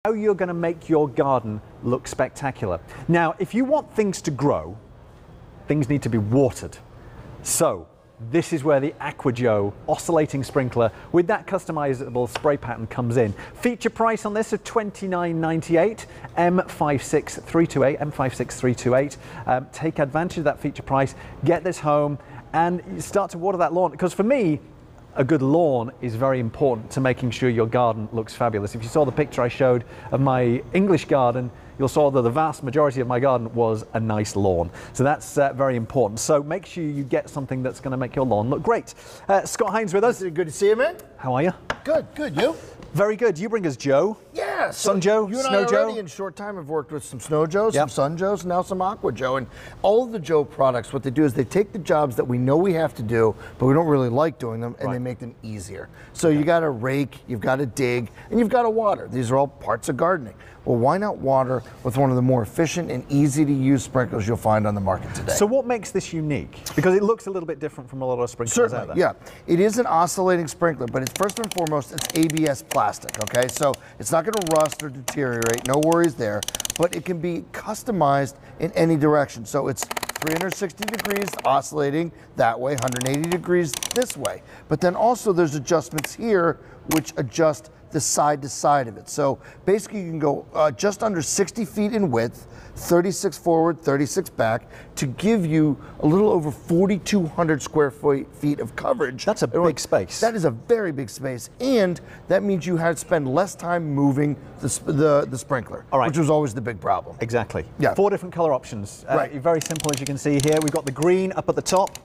how you're going to make your garden look spectacular. Now, if you want things to grow, things need to be watered. So this is where the Aqua oscillating sprinkler with that customizable spray pattern comes in. Feature price on this of $29.98, M56328, M56328. Take advantage of that feature price, get this home, and you start to water that lawn. Because for me, a good lawn is very important to making sure your garden looks fabulous. If you saw the picture I showed of my English garden, you'll saw that the vast majority of my garden was a nice lawn. So that's very important. So make sure you get something that's going to make your lawn look great. Scott Hines with us. Good to see you, man. How are you? Good, good. You? Very good. You bring us Joe. Yeah. Sun Joe, you and Snow I Joe. already in short time have worked with some Snow Joes, some Sun Joes, and now some Aqua Joe. And all of the Joe products, what they do is they take the jobs that we know we have to do, but we don't really like doing them, and they make them easier. So you got to rake, you've got to dig, and you've got to water. These are all parts of gardening. Well, why not water with one of the more efficient and easy to use sprinklers you'll find on the market today? So what makes this unique? Because it looks a little bit different from a lot of sprinklers out there. Yeah. It is an oscillating sprinkler, but it's first and foremost, it's ABS plastic, okay? So it's not gonna rust or deteriorate, no worries there, but it can be customized in any direction. So it's 360 degrees oscillating that way, 180 degrees this way. But then also there's adjustments here which adjust the side to side of it. So basically you can go just under 60 feet in width, 36 forward, 36 back, to give you a little over 4,200 square feet of coverage. That's a big space. That is a very big space, and that means you had to spend less time moving the sprinkler, which was always the big problem. Exactly. Yeah. 4 different color options. Right. Very simple, as you can see here. We've got the green up at the top.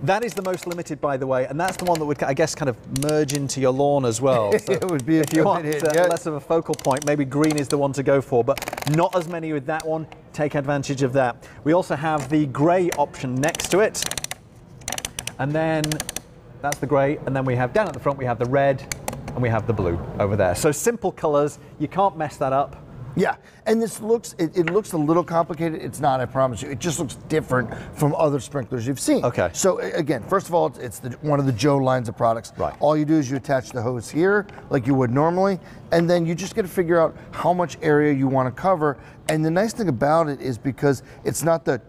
That is the most limited, by the way, and that's the one that would, I guess, kind of merge into your lawn as well. So it would be if you want less of a focal point, maybe green is the one to go for, but not as many with that one. Take advantage of that. We also have the grey option next to it, and then that's the grey, and then we have down at the front we have the red, and we have the blue over there. So simple colours, you can't mess that up. Yeah, and this looks, it looks a little complicated. It's not, I promise you. It just looks different from other sprinklers you've seen. Okay. So again, first of all, it's one of the Joe lines of products. Right. All you do is you attach the hose here, like you would normally, and then you just got to figure out how much area you want to cover. And the nice thing about it is because it's not the,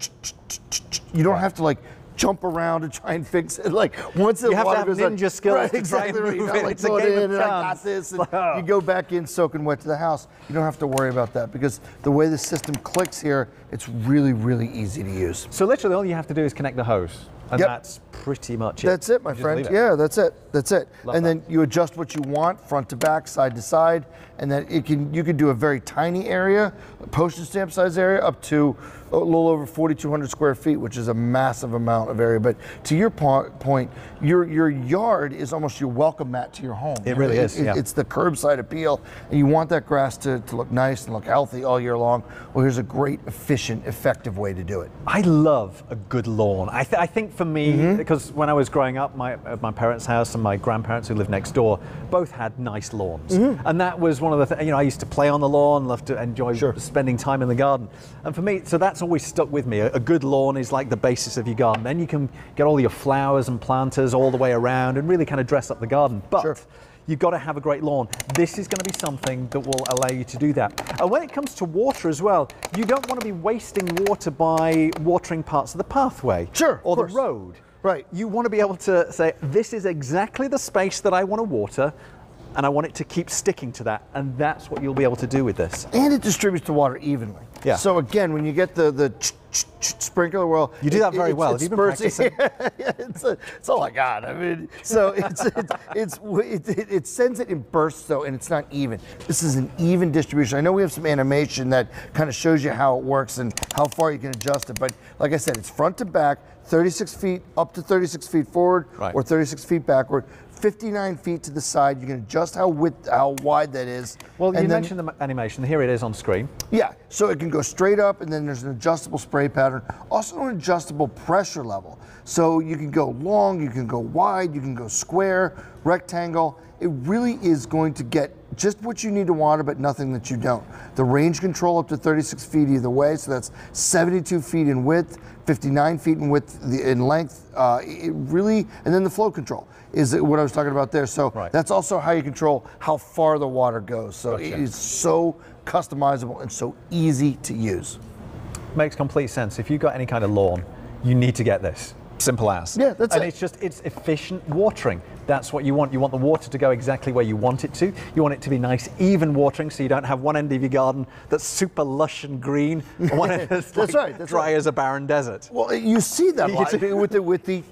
you don't have to like jump around and try and fix it. Like once the water goes ninja skills to try and move it. Like throw it in and I got this, and you go back in soaking wet to the house. You don't have to worry about that because the way the system clicks here, it's really, really easy to use. So literally all you have to do is connect the hose, and that's pretty much it. That's it, my friend. Yeah, that's it. That's it. And then you adjust what you want, front to back, side to side, and then you can do a very tiny area, a postage stamp size area, up to a little over 4,200 square feet, which is a massive amount of area. But to your point, your yard is almost your welcome mat to your home. It really is. It's the curbside appeal, and you want that grass to look nice and look healthy all year long. Well, here's a great, efficient, effective way to do it. I love a good lawn. I think for me, because when I was growing up, my parents' house and my grandparents who lived next door both had nice lawns, and that was one of the things. You know, I used to play on the lawn, loved to enjoy spending time in the garden, and for me, so that's always stuck with me. A good lawn is like the basis of your garden. Then you can get all your flowers and planters all the way around and really kind of dress up the garden. But you've got to have a great lawn. This is going to be something that will allow you to do that. And when it comes to water as well, you don't want to be wasting water by watering parts of the pathway or the road. Right. You want to be able to say, this is exactly the space that I want to water, and I want it to keep sticking to that, and that's what you'll be able to do with this. And it distributes the water evenly. Yeah. So again, when you get the sprinkler, well, you do that very well. Have you been practicing? It's all I got. I mean, so it sends it in bursts though, and it's not even. This is an even distribution. I know we have some animation that kind of shows you how it works and how far you can adjust it, but like I said, it's front to back, 36 feet up to 36 feet forward, or 36 feet backward. 59 feet to the side. You can adjust how wide that is. Well, you mentioned the animation. Here it is on screen. Yeah, so it can go straight up, and then there's an adjustable spray pattern, also an adjustable pressure level. So you can go long, you can go wide, you can go square, rectangle. It really is going to get just what you need to water, but nothing that you don't. The range control up to 36 feet either way, so that's 72 feet in width, 59 feet in width, in length. It really, and then the flow control is what I was talking about there. So that's also how you control how far the water goes. So it is so customizable and so easy to use. Makes complete sense. If you've got any kind of lawn, you need to get this. Simple as. Yeah, that's it. And it's efficient watering. That's what you want. You want the water to go exactly where you want it to. You want it to be nice, even watering, so you don't have one end of your garden that's super lush and green, and one end that's dry as a barren desert. Well, you see that a lot with the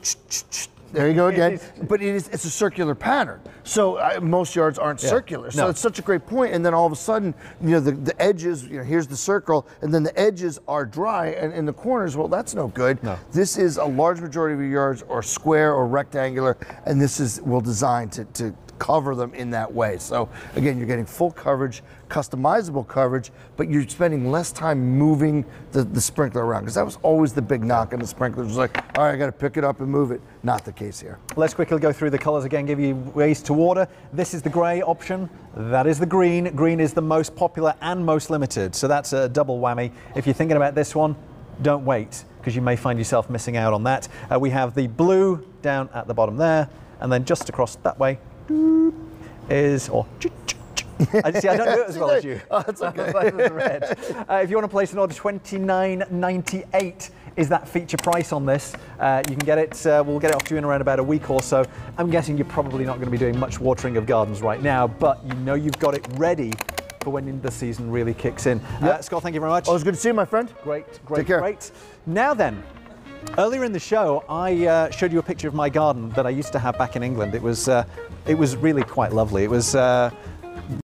there you go again. But it's a circular pattern. So most yards aren't circular. So it's such a great point. And then all of a sudden, the edges, here's the circle, and then the edges are dry, and in the corners, well, that's no good. No. This is a large majority of your yards are square or rectangular, and this is designed to cover them in that way. So again, you're getting full coverage, customizable coverage, but you're spending less time moving the sprinkler around, because that was always the big knock on the sprinklers. It was like, all right, I got to pick it up and move it. Not the case here. Let's quickly go through the colors again, give you ways to order. This is the gray option. That is the green. Green is the most popular and most limited, so that's a double whammy. If you're thinking about this one, don't wait, because you may find yourself missing out on that. We have the blue down at the bottom there, and then just across that way is, I don't do it as well as you. Oh, that's okay. Red. If you want to place an order, $29.98 is that feature price on this. You can get it, we'll get it off to you in around about a week or so. I'm guessing you're probably not going to be doing much watering of gardens right now, but you've got it ready for when the season really kicks in. Scott, thank you very much. Always good to see you, my friend. Great. Take care. Great. Now then, earlier in the show, I showed you a picture of my garden that I used to have back in England. It was really quite lovely. It was